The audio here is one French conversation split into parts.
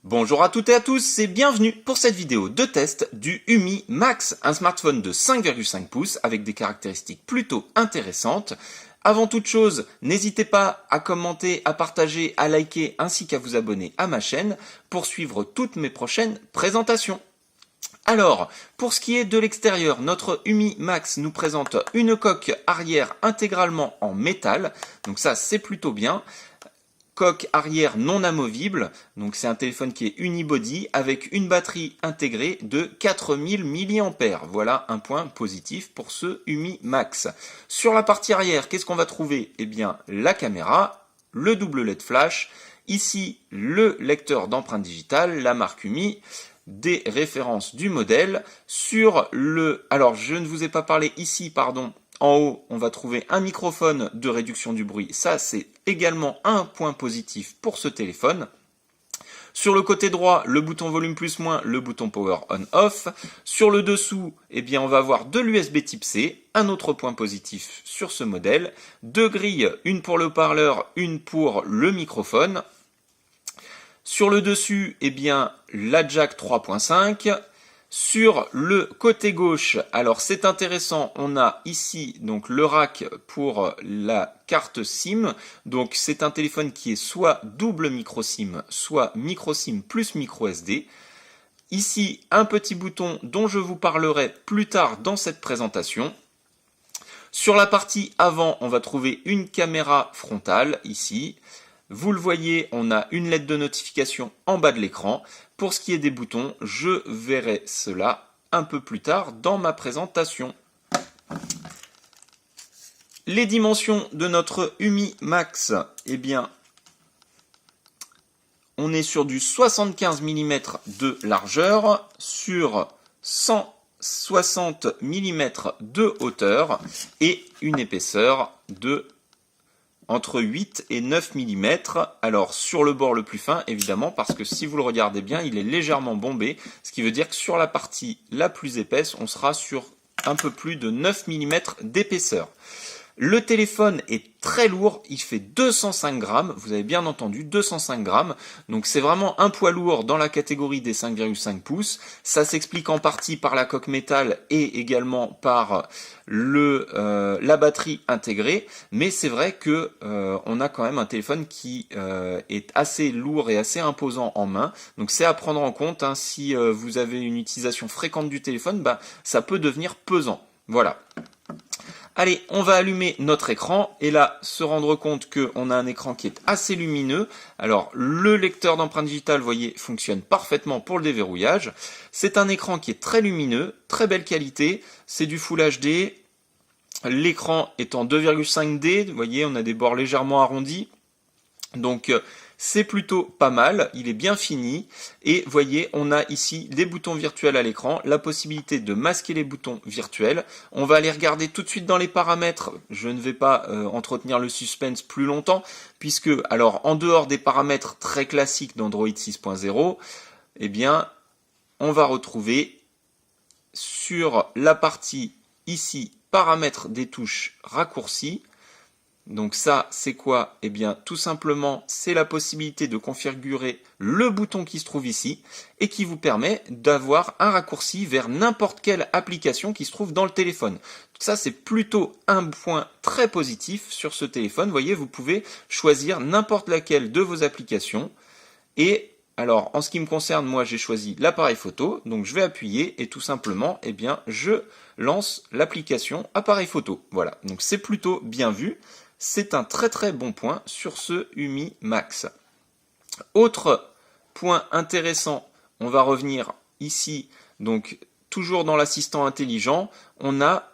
Bonjour à toutes et à tous et bienvenue pour cette vidéo de test du Umi Max, un smartphone de 5,5 pouces avec des caractéristiques plutôt intéressantes. Avant toute chose, n'hésitez pas à commenter, à partager, à liker ainsi qu'à vous abonner à ma chaîne pour suivre toutes mes prochaines présentations. Alors, pour ce qui est de l'extérieur, notre Umi Max nous présente une coque arrière intégralement en métal, donc ça c'est plutôt bien. Coque arrière non amovible, donc c'est un téléphone qui est unibody avec une batterie intégrée de 4000 mAh. Voilà un point positif pour ce Umi Max. Sur la partie arrière, qu'est-ce qu'on va trouver? Eh bien, la caméra, le double LED flash, ici le lecteur d'empreintes digitales, la marque Umi, des références du modèle. Alors je ne vous ai pas parlé ici, pardon. En haut, on va trouver un microphone de réduction du bruit. Ça, c'est également un point positif pour ce téléphone. Sur le côté droit, le bouton volume plus moins, le bouton power on off. Sur le dessous, eh bien, on va avoir de l'USB type C, un autre point positif sur ce modèle. Deux grilles, une pour le haut-parleur, une pour le microphone. Sur le dessus, eh bien, la jack 3.5. Sur le côté gauche, alors c'est intéressant, on a ici donc le rack pour la carte SIM. Donc c'est un téléphone qui est soit double micro SIM, soit micro SIM plus micro SD. Ici, un petit bouton dont je vous parlerai plus tard dans cette présentation. Sur la partie avant, on va trouver une caméra frontale ici. Vous le voyez, on a une lettre de notification en bas de l'écran. Pour ce qui est des boutons, je verrai cela un peu plus tard dans ma présentation. Les dimensions de notre Umi Max, eh bien, on est sur du 75 mm de largeur, sur 160 mm de hauteur et une épaisseur de entre 8 et 9 mm, alors sur le bord le plus fin évidemment, parce que si vous le regardez bien, il est légèrement bombé, ce qui veut dire que sur la partie la plus épaisse, on sera sur un peu plus de 9 mm d'épaisseur. Le téléphone est très lourd, il fait 205 grammes, vous avez bien entendu, 205 grammes, donc c'est vraiment un poids lourd dans la catégorie des 5,5 pouces. Ça s'explique en partie par la coque métal et également par la batterie intégrée, mais c'est vrai que on a quand même un téléphone qui est assez lourd et assez imposant en main, donc c'est à prendre en compte, hein. Si vous avez une utilisation fréquente du téléphone, ça peut devenir pesant. Voilà. Allez, on va allumer notre écran et là, se rendre compte qu'on a un écran qui est assez lumineux. Alors, le lecteur d'empreintes digitales, vous voyez, fonctionne parfaitement pour le déverrouillage. C'est un écran qui est très lumineux, très belle qualité. C'est du Full HD. L'écran est en 2,5D. Vous voyez, on a des bords légèrement arrondis. Donc, c'est plutôt pas mal, il est bien fini et voyez, on a ici des boutons virtuels à l'écran, la possibilité de masquer les boutons virtuels. On va aller regarder tout de suite dans les paramètres, je ne vais pas entretenir le suspense plus longtemps puisque, alors en dehors des paramètres très classiques d'Android 6.0, eh bien, on va retrouver sur la partie ici, paramètres des touches raccourcis. Donc ça, c'est quoi? Eh bien, tout simplement, c'est la possibilité de configurer le bouton qui se trouve ici et qui vous permet d'avoir un raccourci vers n'importe quelle application qui se trouve dans le téléphone. Ça, c'est plutôt un point très positif sur ce téléphone. Vous voyez, vous pouvez choisir n'importe laquelle de vos applications. Et alors, en ce qui me concerne, moi, j'ai choisi l'appareil photo. Donc, je vais appuyer et tout simplement, eh bien, je lance l'application appareil photo. Voilà, donc c'est plutôt bien vu. C'est un très très bon point sur ce Umi Max. Autre point intéressant, on va revenir ici, donc toujours dans l'assistant intelligent, on a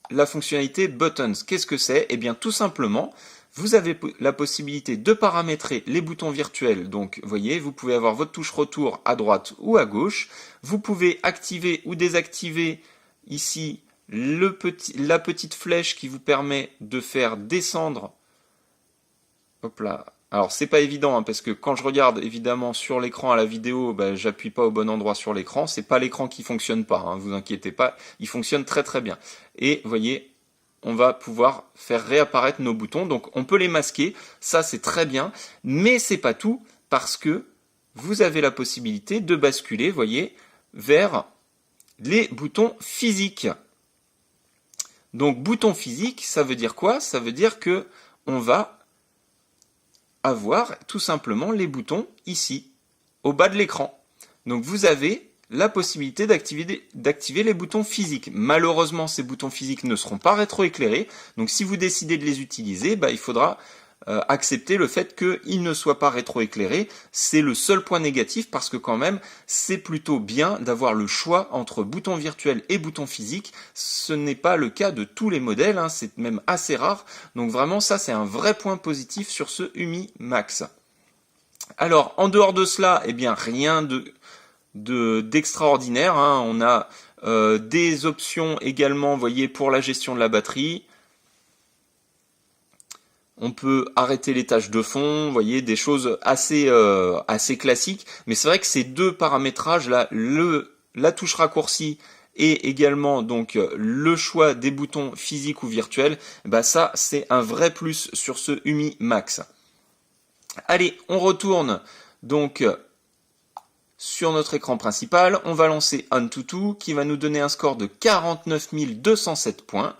la fonctionnalité Buttons. Qu'est-ce que c'est? Eh bien tout simplement, vous avez la possibilité de paramétrer les boutons virtuels. Donc vous voyez, vous pouvez avoir votre touche retour à droite ou à gauche. Vous pouvez activer ou désactiver ici la petite flèche qui vous permet de faire descendre. Hop là. Alors c'est pas évident, hein, parce que quand je regarde évidemment sur l'écran à la vidéo, j'appuie pas au bon endroit sur l'écran. C'est pas l'écran qui fonctionne pas, hein, vous inquiétez pas, il fonctionne très très bien. Et vous voyez, on va pouvoir faire réapparaître nos boutons. Donc on peut les masquer, ça c'est très bien, mais c'est pas tout, parce que vous avez la possibilité de basculer, voyez, vers les boutons physiques. Donc bouton physique, ça veut dire quoi? Ça veut dire que on va avoir tout simplement les boutons ici, au bas de l'écran. Donc vous avez la possibilité d'activer les boutons physiques. Malheureusement, ces boutons physiques ne seront pas rétroéclairés. Donc si vous décidez de les utiliser, il faudra accepter le fait qu'ils ne soient pas rétroéclairés. C'est le seul point négatif parce que quand même, c'est plutôt bien d'avoir le choix entre boutons virtuels et boutons physiques. Ce n'est pas le cas de tous les modèles, c'est même assez rare. Donc vraiment, ça c'est un vrai point positif sur ce UMI Max. Alors, en dehors de cela, rien d'extraordinaire. On a des options également, vous voyez, pour la gestion de la batterie. On peut arrêter les tâches de fond, vous voyez, des choses assez classiques. Mais c'est vrai que ces deux paramétrages là, la touche raccourcie et également donc le choix des boutons physiques ou virtuels, ça c'est un vrai plus sur ce UMI Max. Allez, on retourne donc sur notre écran principal. On va lancer Antutu qui va nous donner un score de 49 207 points.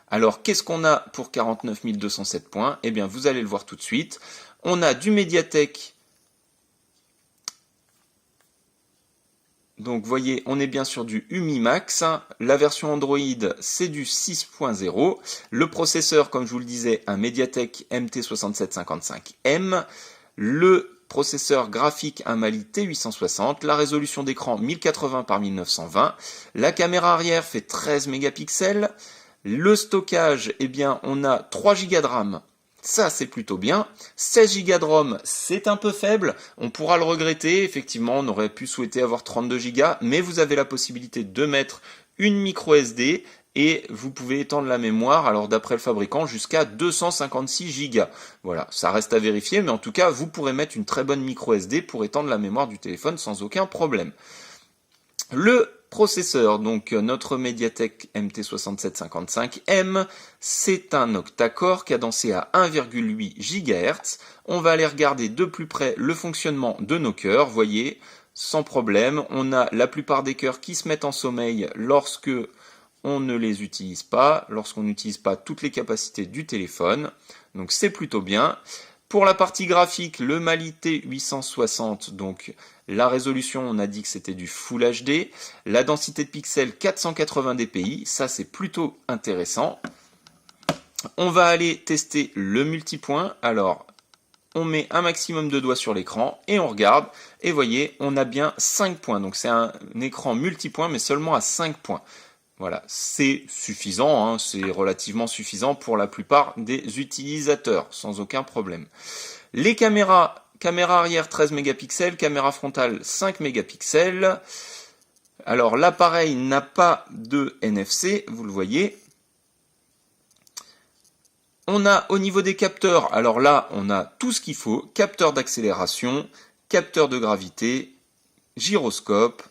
Alors, qu'est-ce qu'on a pour 49 207 points? Vous allez le voir tout de suite. On a du Mediatek. Donc, vous voyez, on est bien sur du UMI Max. La version Android, c'est du 6.0. Le processeur, comme je vous le disais, un Mediatek MT6755M. Le processeur graphique, un Mali T860. La résolution d'écran, 1080 par 1920. La caméra arrière fait 13 mégapixels. Le stockage, on a 3 Go de RAM, ça c'est plutôt bien. 16 Go de ROM, c'est un peu faible, on pourra le regretter, effectivement on aurait pu souhaiter avoir 32 Go, mais vous avez la possibilité de mettre une micro SD et vous pouvez étendre la mémoire, alors d'après le fabricant, jusqu'à 256 Go. Voilà, ça reste à vérifier, mais en tout cas vous pourrez mettre une très bonne micro SD pour étendre la mémoire du téléphone sans aucun problème. Le processeur, donc notre Mediatek MT6755M, c'est un octa-core cadencé à 1,8 GHz. On va aller regarder de plus près le fonctionnement de nos cœurs, voyez, sans problème. On a la plupart des cœurs qui se mettent en sommeil lorsque on ne les utilise pas, lorsqu'on n'utilise pas toutes les capacités du téléphone. Donc c'est plutôt bien. Pour la partie graphique, le Mali T860, donc la résolution, on a dit que c'était du Full HD. La densité de pixels, 480 dpi, ça c'est plutôt intéressant. On va aller tester le multipoint. Alors, on met un maximum de doigts sur l'écran et on regarde. Et voyez, on a bien 5 points. Donc c'est un écran multipoint, mais seulement à 5 points. Voilà, c'est suffisant, c'est relativement suffisant pour la plupart des utilisateurs, sans aucun problème. Les caméra arrière 13 mégapixels, caméra frontale 5 mégapixels. Alors l'appareil n'a pas de NFC, vous le voyez. On a au niveau des capteurs, alors là on a tout ce qu'il faut, capteur d'accélération, capteur de gravité, gyroscope,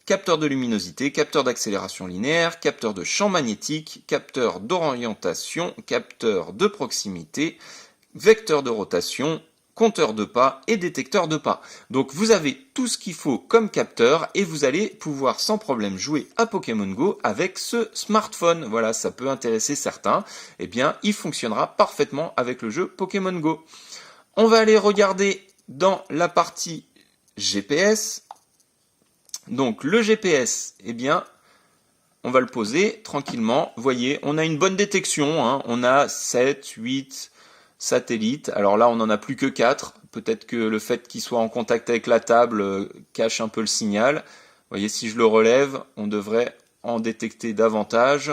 capteur de luminosité, capteur d'accélération linéaire, capteur de champ magnétique, capteur d'orientation, capteur de proximité, vecteur de rotation, compteur de pas et détecteur de pas. Donc vous avez tout ce qu'il faut comme capteur et vous allez pouvoir sans problème jouer à Pokémon Go avec ce smartphone. Voilà, ça peut intéresser certains. Il fonctionnera parfaitement avec le jeu Pokémon Go. On va aller regarder dans la partie GPS. Donc le GPS, on va le poser tranquillement. Vous voyez, on a une bonne détection, on a 7, 8 satellites. Alors là, on n'en a plus que 4. Peut-être que le fait qu'il soit en contact avec la table cache un peu le signal. Vous voyez, si je le relève, on devrait en détecter davantage.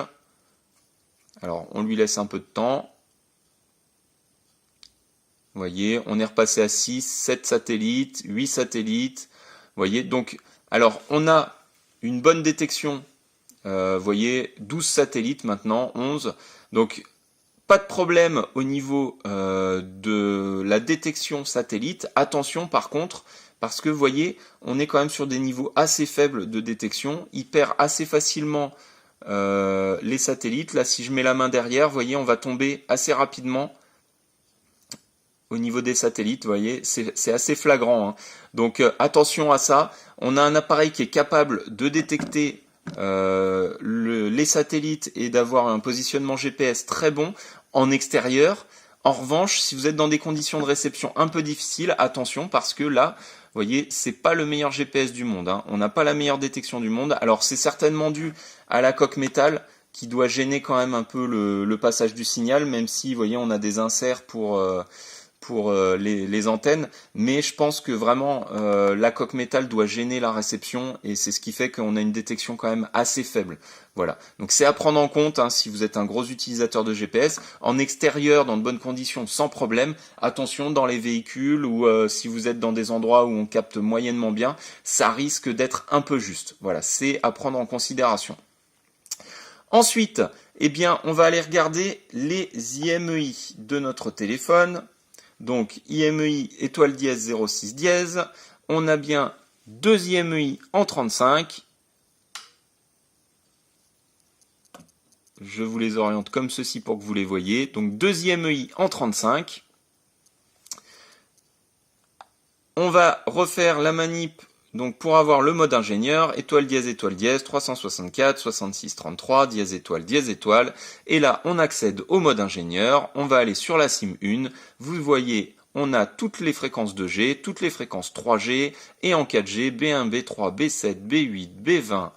Alors, on lui laisse un peu de temps. Vous voyez, on est repassé à 6, 7 satellites, 8 satellites. Vous voyez, donc... Alors, on a une bonne détection, vous voyez, 12 satellites maintenant, 11. Donc, pas de problème au niveau de la détection satellite. Attention par contre, parce que vous voyez, on est quand même sur des niveaux assez faibles de détection. Il perd assez facilement les satellites. Là, si je mets la main derrière, vous voyez, on va tomber assez rapidement au niveau des satellites, vous voyez, c'est assez flagrant, hein. Donc attention à ça. On a un appareil qui est capable de détecter les satellites et d'avoir un positionnement GPS très bon en extérieur. En revanche, si vous êtes dans des conditions de réception un peu difficiles, attention parce que là, vous voyez, c'est pas le meilleur GPS du monde, hein. On n'a pas la meilleure détection du monde. Alors c'est certainement dû à la coque métal qui doit gêner quand même un peu le passage du signal, même si, vous voyez, on a des inserts pour les antennes, mais je pense que vraiment la coque métal doit gêner la réception et c'est ce qui fait qu'on a une détection quand même assez faible. Voilà, donc c'est à prendre en compte, hein, si vous êtes un gros utilisateur de GPS. En extérieur, dans de bonnes conditions, sans problème. Attention dans les véhicules ou si vous êtes dans des endroits où on capte moyennement bien, ça risque d'être un peu juste. Voilà, c'est à prendre en considération. Ensuite, eh bien, on va aller regarder les IMEI de notre téléphone. Donc IMEI étoile dièse 06 dièse. On a bien 2 IMEI en 35. Je vous les oriente comme ceci pour que vous les voyez. Donc 2 IMEI en 35. On va refaire la manip. Donc pour avoir le mode ingénieur, étoile dièse 364 66 33 dièse étoile. Et là, on accède au mode ingénieur. On va aller sur la SIM 1. Vous voyez, on a toutes les fréquences 2G, toutes les fréquences 3G et en 4G, B1, B3, B7, B8, B20,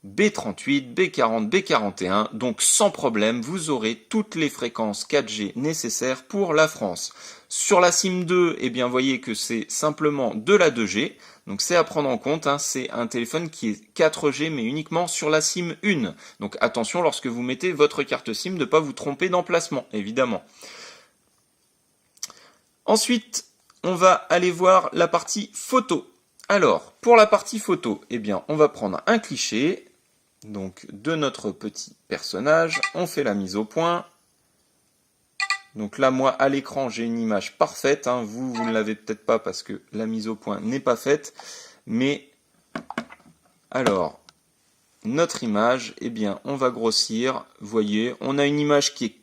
B38, B40, B41. Donc sans problème, vous aurez toutes les fréquences 4G nécessaires pour la France. Sur la SIM 2, eh bien, vous voyez que c'est simplement de la 2G. Donc c'est à prendre en compte, hein, c'est un téléphone qui est 4G mais uniquement sur la SIM 1. Donc attention lorsque vous mettez votre carte SIM de ne pas vous tromper d'emplacement, évidemment. Ensuite, on va aller voir la partie photo. Alors, pour la partie photo, eh bien, on va prendre un cliché donc, de notre petit personnage. On fait la mise au point. Donc là, moi, à l'écran, j'ai une image parfaite, hein. Vous ne l'avez peut-être pas parce que la mise au point n'est pas faite. Mais, alors, notre image, eh bien, on va grossir. Vous voyez, on a une image qui est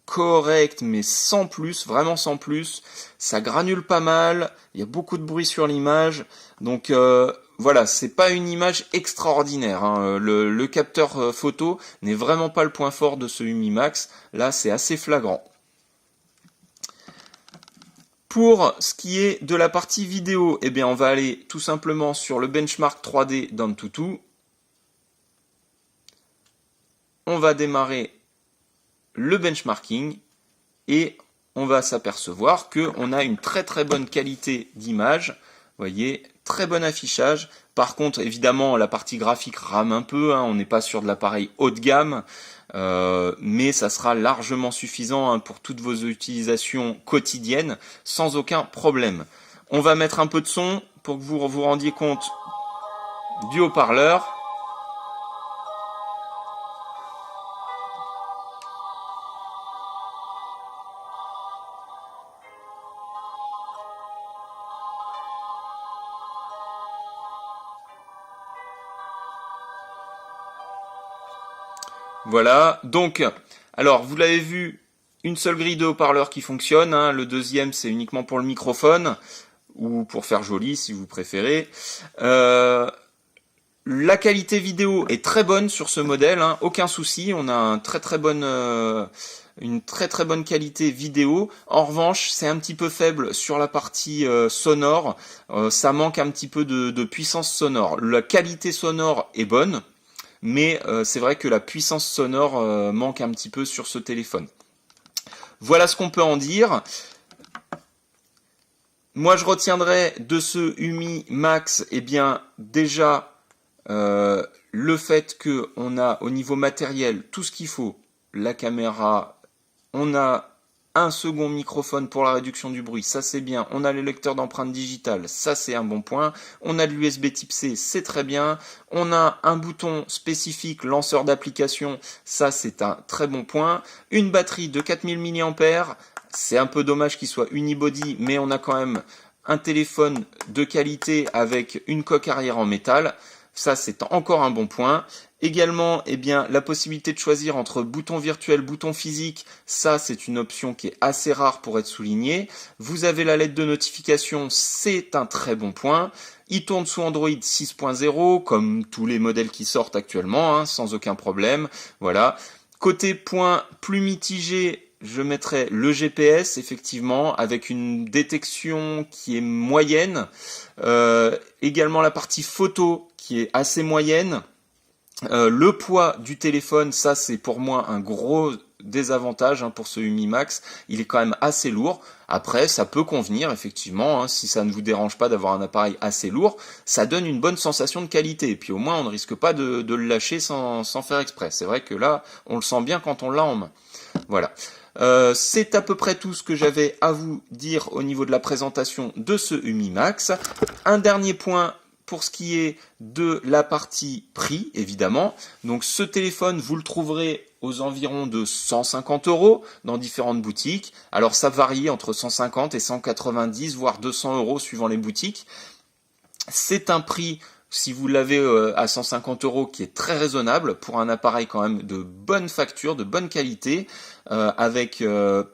correcte, mais sans plus, vraiment sans plus. Ça granule pas mal. Il y a beaucoup de bruit sur l'image. Donc, voilà, c'est pas une image extraordinaire, hein. Le capteur photo n'est vraiment pas le point fort de ce Umimax. Là, c'est assez flagrant. Pour ce qui est de la partie vidéo, eh bien, on va aller tout simplement sur le benchmark 3D d'Antutu. On va démarrer le benchmarking et on va s'apercevoir qu'on a une très très bonne qualité d'image. Vous voyez, très bon affichage. Par contre, évidemment, la partie graphique rame un peu, hein, on n'est pas sur de l'appareil haut de gamme. Mais ça sera largement suffisant, hein, pour toutes vos utilisations quotidiennes, sans aucun problème. On va mettre un peu de son pour que vous vous rendiez compte du haut-parleur. Voilà, donc, alors vous l'avez vu, une seule grille de haut-parleurs qui fonctionne, hein. Le deuxième c'est uniquement pour le microphone, ou pour faire joli si vous préférez. La qualité vidéo est très bonne sur ce modèle, hein, aucun souci, on a une très très bonne qualité vidéo. En revanche, c'est un petit peu faible sur la partie sonore, ça manque un petit peu de puissance sonore. La qualité sonore est bonne, mais c'est vrai que la puissance sonore manque un petit peu sur ce téléphone. Voilà ce qu'on peut en dire. Moi, je retiendrai de ce Umimax, eh bien, déjà, le fait qu'on a au niveau matériel tout ce qu'il faut. La caméra, on a un second microphone pour la réduction du bruit, ça c'est bien. On a le lecteur d'empreintes digitales, ça c'est un bon point. On a de l'USB type C, c'est très bien. On a un bouton spécifique lanceur d'application, ça c'est un très bon point. Une batterie de 4000 mAh, c'est un peu dommage qu'il soit unibody, mais on a quand même un téléphone de qualité avec une coque arrière en métal. Ça, c'est encore un bon point. Également, eh bien, la possibilité de choisir entre bouton virtuel, bouton physique, ça c'est une option qui est assez rare pour être soulignée. Vous avez la lettre de notification, c'est un très bon point. Il tourne sous Android 6.0, comme tous les modèles qui sortent actuellement, hein, sans aucun problème. Voilà. Côté point plus mitigé, je mettrai le GPS, effectivement, avec une détection qui est moyenne. Également la partie photo qui est assez moyenne. Le poids du téléphone, ça c'est pour moi un gros désavantage hein, pour ce Umi Max. Il est quand même assez lourd. Après, ça peut convenir effectivement, hein, si ça ne vous dérange pas d'avoir un appareil assez lourd, ça donne une bonne sensation de qualité. Et puis au moins, on ne risque pas de le lâcher sans faire exprès. C'est vrai que là, on le sent bien quand on l'a en main. Voilà. C'est à peu près tout ce que j'avais à vous dire au niveau de la présentation de ce Umi Max. Un dernier point pour ce qui est de la partie prix, évidemment. Donc ce téléphone, vous le trouverez aux environs de 150 € dans différentes boutiques. Alors ça varie entre 150 et 190, voire 200 € suivant les boutiques. C'est un prix, si vous l'avez à 150 € qui est très raisonnable pour un appareil quand même de bonne facture, de bonne qualité, avec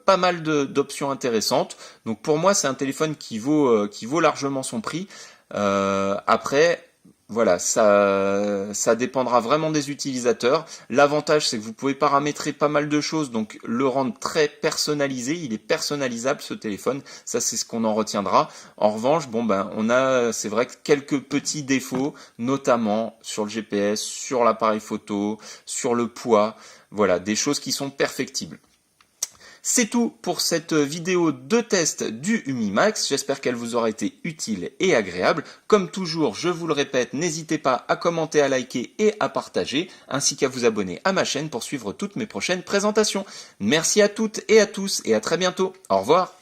pas mal d'options intéressantes. Donc pour moi, c'est un téléphone qui vaut largement son prix. Après, voilà, ça dépendra vraiment des utilisateurs. L'avantage, c'est que vous pouvez paramétrer pas mal de choses, donc le rendre très personnalisé. Il est personnalisable ce téléphone. Ça, c'est ce qu'on en retiendra. En revanche, bon ben, on a, c'est vrai que quelques petits défauts, notamment sur le GPS, sur l'appareil photo, sur le poids. Voilà, des choses qui sont perfectibles. C'est tout pour cette vidéo de test du Umi Max. J'espère qu'elle vous aura été utile et agréable. Comme toujours, je vous le répète, n'hésitez pas à commenter, à liker et à partager, ainsi qu'à vous abonner à ma chaîne pour suivre toutes mes prochaines présentations. Merci à toutes et à tous et à très bientôt. Au revoir.